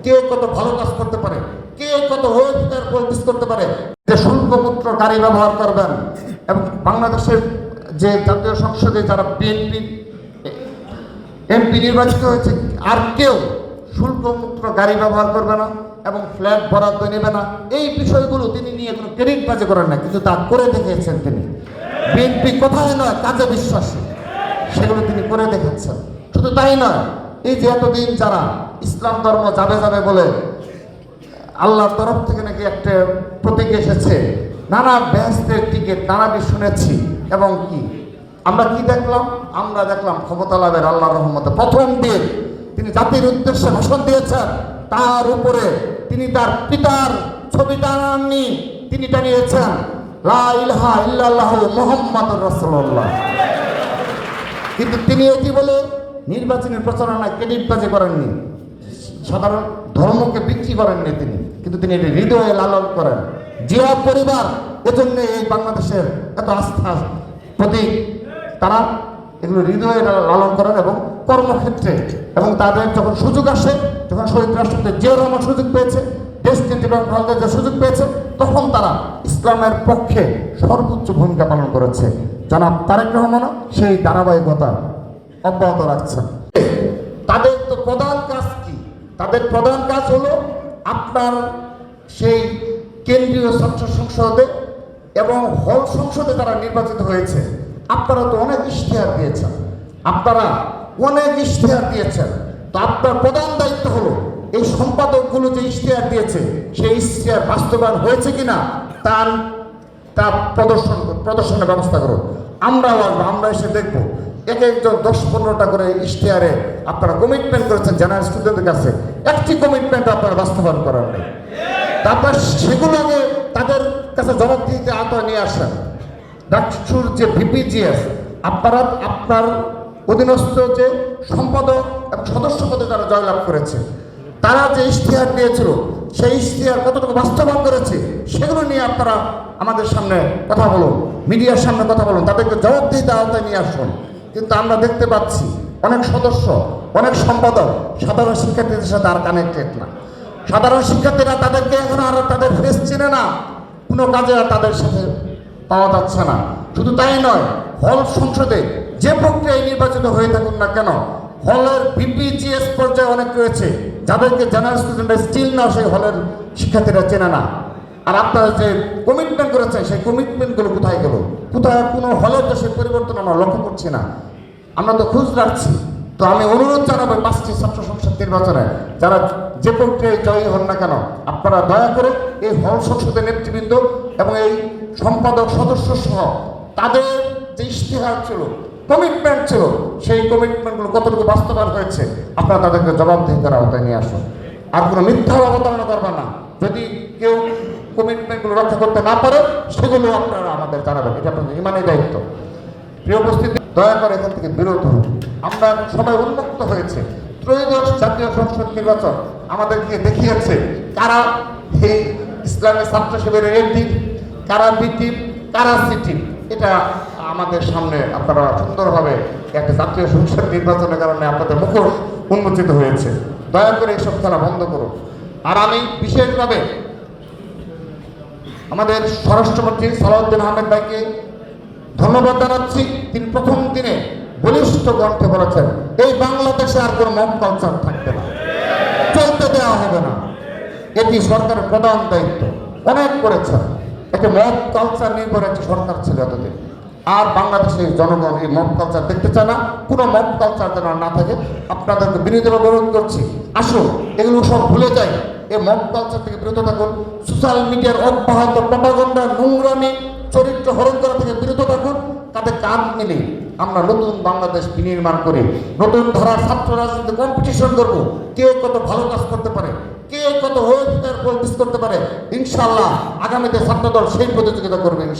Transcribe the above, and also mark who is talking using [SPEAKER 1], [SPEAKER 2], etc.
[SPEAKER 1] কে কত ভালো কাজ করতে পারে, কে কত ওয়েলফেয়ার পলিটিক্স করতে পারে, যে শুল্কমুক্ত গাড়ি ব্যবহার করবেন এবং বাংলাদেশের যে জাতীয় সংসদে যারা বিএনপি এমপি নির্বাচিত হয়েছে আর কেউ শুল্কমুক্ত গাড়ি ব্যবহার করবে না এবং ফ্ল্যাট বরাদ্দ নেবে না। এই বিষয়গুলো তিনি নিয়ে কোনো ক্রেডিট বাজে করেন না, কিন্তু তা করে দেখিয়েছেন তিনি। বিএনপি কোথায় নয় কাজে বিশ্বাসী, সেগুলো তিনি করে দেখাচ্ছেন। শুধু তাই নয়, এই যে এতদিন যারা ইসলাম ধর্ম যাবে যাবে বলে আল্লাহর তরফ থেকে নাকি একটা প্রতীক এসেছে, নানা ব্যস্তের টিকিট নানাটি শুনেছি। এবং কি আমরা কি দেখলাম? আমরা দেখলাম ক্ষমতা লাভের আল্লাহর রহমতে প্রথম দিন তিনি জাতির উদ্দেশ্যে ভাষণ দিয়েছেন, তার উপরে তিনি তার পিতার ছবি টানাননি, তিনি টানিয়েছেন লা ইলাহা ইল্লাল্লাহু মুহাম্মাদুর রাসূলুল্লাহ। কিন্তু তিনি এটি বলে নির্বাচনী প্রচারণায় ক্রেডিটবাজি করেননি, সাধারণ ধর্মকে বিক্রি করেননি তিনি, কিন্তু তিনি এটি হৃদয়ে লালন করেন। জিয়া পরিবার এজন্য এই বাংলাদেশের এত আস্থা প্রতীক, তারা এগুলো হৃদয়ে লালন করেন এবং কর্মক্ষেত্রে এবং তাদের যখন সুযোগ আসে, যখন শহীদ রাষ্ট্রপতি জিয়া রহমান সুযোগ পেয়েছে, দেশ নেত্রী বেগম খালেদা জিয়া সুযোগ পেয়েছে, তখন তারা ইসলামের পক্ষে সর্বোচ্চ ভূমিকা পালন করেছে। জনাব তারেক রহমানও সেই ধারাবাহিকতা অব্যাহত রাখছেন। তাদের তো প্রধান কাজ কি? তাদের প্রধান কাজ হলো আপনার সেই কেন্দ্রীয় ছাত্র সংসদে এবং হল সংসদে যারা নির্বাচিত হয়েছে, আপনারা তো অনেক ইশতেহার দিয়েছেন, তো আপনার প্রধান দায়িত্ব হলো এই সম্পাদকগুলো যে ইশতেহার দিয়েছে সেই ইশতেহার বাস্তবায়ন হয়েছে কিনা তা প্রদর্শনের ব্যবস্থা করুন। আমরাও আসবো, আমরা এসে দেখবো। এক একজন 10-15টা করে ইশতেহারে আপনারা কমিটমেন্ট করেছেন জেনারেল স্টুডেন্টের কাছে, একটি কমিটমেন্ট আপনারা বাস্তবায়ন করার নেই। তারপর সেগুলোকে তাদের কাছে জবাবদিহিতে আওতায় নিয়ে আসেন। ডাকসুর যে ভিপিজিএস, আপনারা আপনার অধীনস্থ যে সম্পাদক এবং সদস্য পদে যারা জয়লাভ করেছে, তারা যে ইশতেহার দিয়েছিল সেই ইশতেহার কতটুকু বাস্তবায়ন করেছে সেগুলো নিয়ে আপনারা আমাদের সামনে কথা বলুন, মিডিয়ার সামনে কথা বলুন, তাদেরকে জবাবদিহিতে আওতায় নিয়ে আসুন। কিন্তু আমরা দেখতে পাচ্ছি অনেক সদস্য, অনেক সম্পাদক সাধারণ শিক্ষার্থীদের সাথে আর কানেক্টেড না। সাধারণ শিক্ষার্থীরা তাদেরকে এখন আর তাদের ফেস চেনে না, কোনো কাজে আর তাদের সাথে পাওয়া যাচ্ছে না। শুধু তাই নয়, হল সংসদে যে প্রক্রিয়ায় নির্বাচিত হয়ে থাকুন না কেন, হলের বিপিজিএস পর্যায়ে অনেক রয়েছে যাদেরকে জেনারেল স্টুডেন্টরা স্টিল না সেই হলের শিক্ষার্থীরা চেনে না। আর আপনারা যে কমিটমেন্ট করেছেন সেই কমিটমেন্টগুলো কোথায় গেল? কোথায় কোনো হলের তো সেই পরিবর্তন আমরা লক্ষ্য করছি না। আমরা তো খোঁজ রাখছি। তো আমি অনুরোধ জানাবো 5টি ছাত্র সংসদ নির্বাচনে যারা যে প্রক্রিয়ায় জয়ী হন না কেন, আপনারা দয়া করে এই হল সংসদের নেতৃবৃন্দ এবং এই সম্পাদক সদস্য সহ তাদের যে ইশতেহার ছিল, কমিটমেন্ট ছিল, সেই কমিটমেন্টগুলো কতটুকু বাস্তবায়ন হয়েছে আপনারা তাদেরকে জবাবদিহিতার আওতায় নিয়ে আসুন। আর কোনো মিথ্যা অবতারণা করবেন না। যদি কেউ কমিটমেন্টগুলো রক্ষা করতে না পারে সেগুলো আপনারা আমাদের জানাবেন, এটা আপনাদের ইমানের দায়িত্ব। প্রিয় উপস্থিতি, দয়া করে এখান থেকে বিরত হন। আমরা সবাই উন্মুক্ত হয়েছে। ত্রয়োদশ জাতীয় সংসদ নির্বাচন আমাদেরকে দেখিয়েছে কারা এই ইসলামী ছাত্র শিবিরের এ টিম, কারা বি টিম, কারা সি টিম। এটা আমাদের সামনে আপনারা সুন্দরভাবে একটা জাতীয় সংসদ নির্বাচনের কারণে আপনাদের মুখোশ উন্মোচিত হয়েছে। দয়া করে এইসব খেলা বন্ধ করুন। আর আমি বিশেষভাবে আমাদের স্বরাষ্ট্রমন্ত্রী সালাউদ্দিন আহমেদ ভাইকে ধন্যবাদ জানাচ্ছি। তিনি প্রথম দিনে বলিষ্ঠ কণ্ঠে বলেছেন এই বাংলাদেশে আর কোনো মব কালচার থাকবে না, চলতে দেওয়া হবে না। এটি সরকারের প্রধান দায়িত্ব। অনেক করেছেন, একটা মব কালচার নির্ভর একটা সরকার ছিল এতদিন। আর বাংলাদেশের জনগণ এই মব কালচার দেখতে চায় না। কোনো মব কালচার যেন না থাকে আপনাদেরকে বিনীত অনুরোধ করছি। আসুন এগুলো সব ভুলে যাই, এই মব কালচার থেকে বিরত থাকুন। সোশ্যাল মিডিয়ার অব্যাহত প্রপাগান্ডা, নোংরামি, চরিত্র হরণ করা থেকে বিরত থাকুন। তাদের কাঁধ মিলে আমরা নতুন বাংলাদেশ বিনির্মাণ করে নতুন ধারার ছাত্র রাজনীতি কম্পিটিশন করবো, কে কত ভালো কাজ করতে পারে, কে কত ওয়েলফেয়ার পলিটিক্স করতে পারে। ইনশাআল্লাহ আগামীতে ছাত্রদল সেই প্রতিযোগিতা করবে।